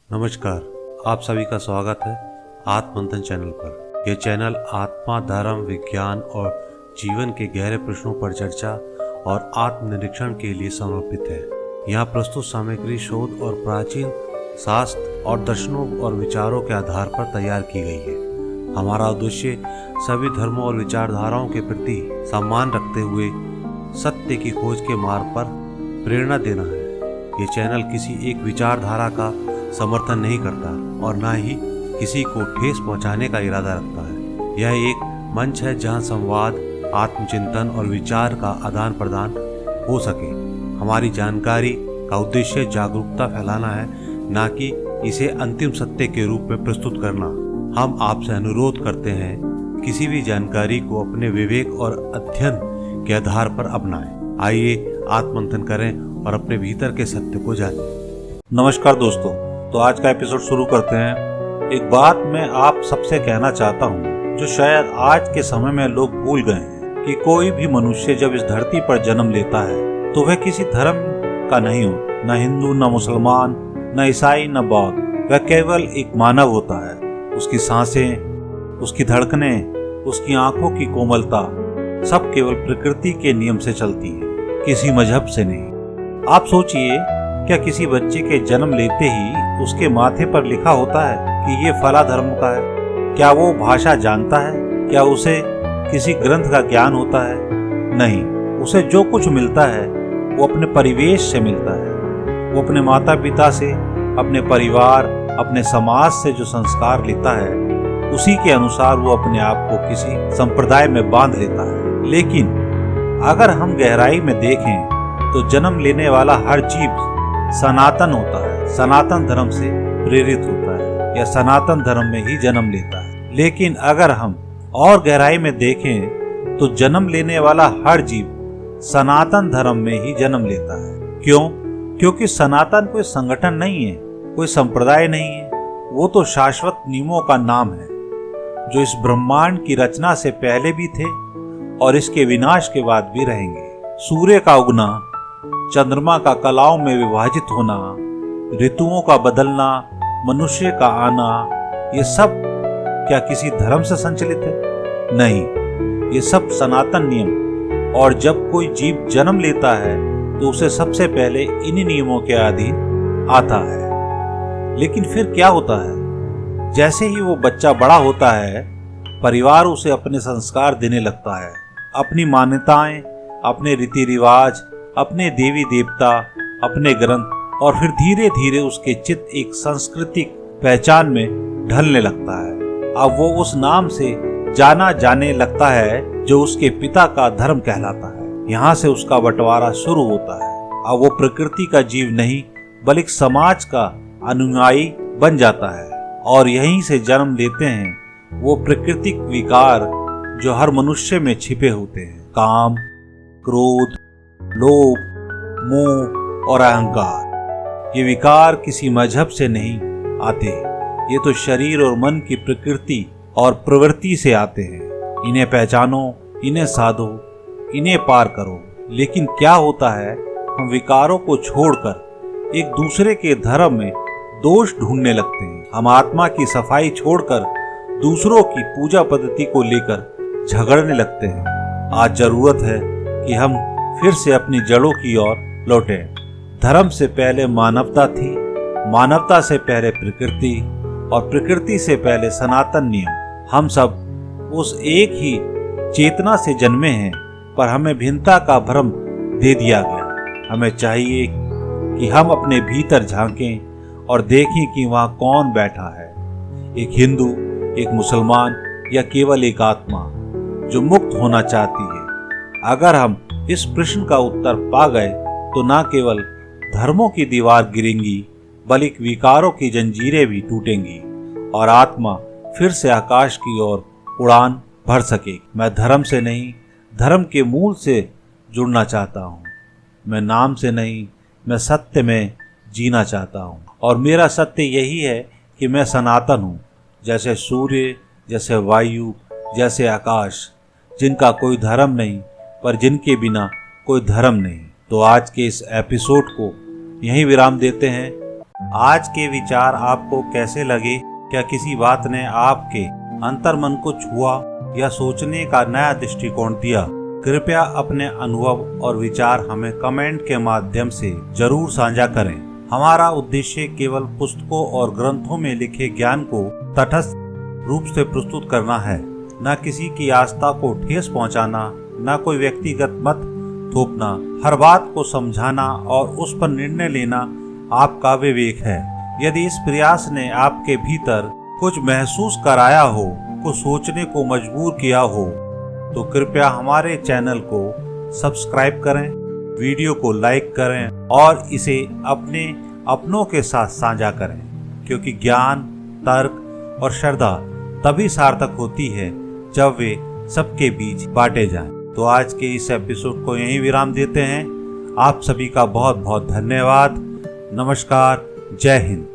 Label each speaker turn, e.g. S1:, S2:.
S1: नमस्कार, आप सभी का स्वागत है आत्ममंथन चैनल पर। यह चैनल आत्मा, धर्म, विज्ञान और जीवन के गहरे प्रश्नों पर चर्चा और आत्मनिरीक्षण के लिए समर्पित है। यहाँ प्रस्तुत सामग्री शोध और प्राचीन शास्त्र और दर्शनों और विचारों के आधार पर तैयार की गई है। हमारा उद्देश्य सभी धर्मों और विचारधाराओं के प्रति सम्मान रखते हुए सत्य की खोज के मार्ग पर प्रेरणा देना है। ये चैनल किसी एक विचारधारा का समर्थन नहीं करता और न ही किसी को ठेस पहुंचाने का इरादा रखता है। यह एक मंच है जहां संवाद, आत्मचिंतन और विचार का आदान प्रदान हो सके। हमारी जानकारी का उद्देश्य जागरूकता फैलाना है, न कि इसे अंतिम सत्य के रूप में प्रस्तुत करना। हम आपसे अनुरोध करते हैं किसी भी जानकारी को अपने विवेक और अध्ययन के आधार पर अपनाएं। आइए आत्ममंथन करें और अपने भीतर के सत्य को जानें।
S2: नमस्कार दोस्तों, तो आज का एपिसोड शुरू करते हैं। एक बात मैं आप सबसे कहना चाहता हूँ जो शायद आज के समय में लोग भूल गए हैं कि कोई भी मनुष्य जब इस धरती पर जन्म लेता है तो वह किसी धर्म का नहीं हो, न हिंदू, न मुसलमान, न ईसाई, न बौद्ध। वह केवल एक मानव होता है। उसकी सांसें, उसकी धड़कनें, उसकी आंखों की कोमलता सब केवल प्रकृति के नियम से चलती है, किसी मजहब से नहीं। आप सोचिए, क्या किसी बच्चे के जन्म लेते ही उसके माथे पर लिखा होता है कि ये फला धर्म का है? क्या वो भाषा जानता है? क्या उसे किसी ग्रंथ का ज्ञान होता है? नहीं, उसे जो कुछ मिलता है वो अपने परिवेश से मिलता है। वो अपने माता पिता से, अपने परिवार, अपने समाज से जो संस्कार लेता है उसी के अनुसार वो अपने आप को किसी संप्रदाय में बांध लेता है। लेकिन अगर हम गहराई में देखें तो जन्म लेने वाला हर जीव सनातन होता है, सनातन धर्म से प्रेरित होता है या सनातन धर्म में ही जन्म लेता है। लेकिन अगर हम और गहराई में देखें तो जन्म लेने वाला हर जीव सनातन धर्म में ही जन्म लेता है। क्यों? क्योंकि सनातन कोई संगठन नहीं है, कोई संप्रदाय नहीं है। वो तो शाश्वत नियमों का नाम है जो इस ब्रह्मांड की रचना से पहले भी थे और इसके विनाश के बाद भी रहेंगे। सूर्य का उगना, चंद्रमा का कलाओं में विभाजित होना, ऋतुओं का बदलना, मनुष्य का आना, ये सब क्या किसी धर्म से संचालित है? नहीं, ये सब सनातन नियम। और जब कोई जीव जन्म लेता है तो उसे सबसे पहले इन्हीं नियमों के अधीन आता है। लेकिन फिर क्या होता है? जैसे ही वो बच्चा बड़ा होता है, परिवार उसे अपने संस्कार देने लगता है, अपनी मान्यताएं, अपने रीति रिवाज, अपने देवी देवता, अपने ग्रंथ, और फिर धीरे धीरे उसके चित्त एक सांस्कृतिक पहचान में ढलने लगता है। अब वो उस नाम से जाना जाने लगता है जो उसके पिता का धर्म कहलाता है। यहाँ से उसका बंटवारा शुरू होता है। अब वो प्रकृति का जीव नहीं बल्कि समाज का अनुयायी बन जाता है और यहीं से जन्म लेते हैं वो प्राकृतिक विकार जो हर मनुष्य में छिपे होते हैं। काम, क्रोध, लोभ, मोह और अहंकार। ये विकार किसी मजहब से नहीं आते, ये तो शरीर और मन की प्रकृति और प्रवृत्ति से आते हैं। इन्हें पहचानो, इन्हें साधो, इन्हें पार करो। लेकिन क्या होता है, हम विकारों को छोड़कर एक दूसरे के धर्म में दोष ढूंढने लगते हैं। हम आत्मा की सफाई छोड़कर दूसरों की पूजा पद्धति को लेकर झगड़ने लगते हैं। आज जरूरत है कि हम फिर से अपनी जड़ों की ओर लौटें। धर्म से पहले मानवता थी, मानवता से पहले प्रकृति और प्रकृति से पहले सनातन नियम। हम सब उस एक ही चेतना से जन्मे हैं, पर हमें भिन्नता का भ्रम दे दिया गया। हमें चाहिए कि हम अपने भीतर झांकें और देखें कि वहाँ कौन बैठा है, एक हिंदू, एक मुसलमान या केवल एक आत्मा जो मुक्त होना चाहती है। अगर हम इस प्रश्न का उत्तर पा गए तो न केवल धर्मों की दीवार गिरेंगी बल्कि विकारों की जंजीरें भी टूटेंगी और आत्मा फिर से आकाश की ओर उड़ान भर सकेगी। मैं धर्म से नहीं, धर्म के मूल से जुड़ना चाहता हूँ। मैं नाम से नहीं, मैं सत्य में जीना चाहता हूँ। और मेरा सत्य यही है कि मैं सनातन हूँ, जैसे सूर्य, जैसे वायु, जैसे आकाश, जिनका कोई धर्म नहीं पर जिनके बिना कोई धर्म नहीं। तो आज के इस एपिसोड को यहीं विराम देते हैं। आज के विचार आपको कैसे लगे? क्या किसी बात ने आपके अंतर्मन को छुआ या सोचने का नया दृष्टिकोण दिया? कृपया अपने अनुभव और विचार हमें कमेंट के माध्यम से जरूर साझा करें। हमारा उद्देश्य केवल पुस्तकों और ग्रंथों में लिखे ज्ञान को तटस्थ रूप से प्रस्तुत करना है, न किसी की आस्था को ठेस पहुंचाना, न कोई व्यक्तिगत मत थोपना। हर बात को समझाना और उस पर निर्णय लेना आपका विवेक है। यदि इस प्रयास ने आपके भीतर कुछ महसूस कराया हो, कुछ सोचने को मजबूर किया हो, तो कृपया हमारे चैनल को सब्सक्राइब करें, वीडियो को लाइक करें और इसे अपनों के साथ साझा करें, क्योंकि ज्ञान, तर्क और श्रद्धा तभी सार्थक होती है जब वे सबके बीच बांटे जाएं। तो आज के इस एपिसोड को यहीं विराम देते हैं। आप सभी का बहुत बहुत धन्यवाद। नमस्कार। जय हिंद।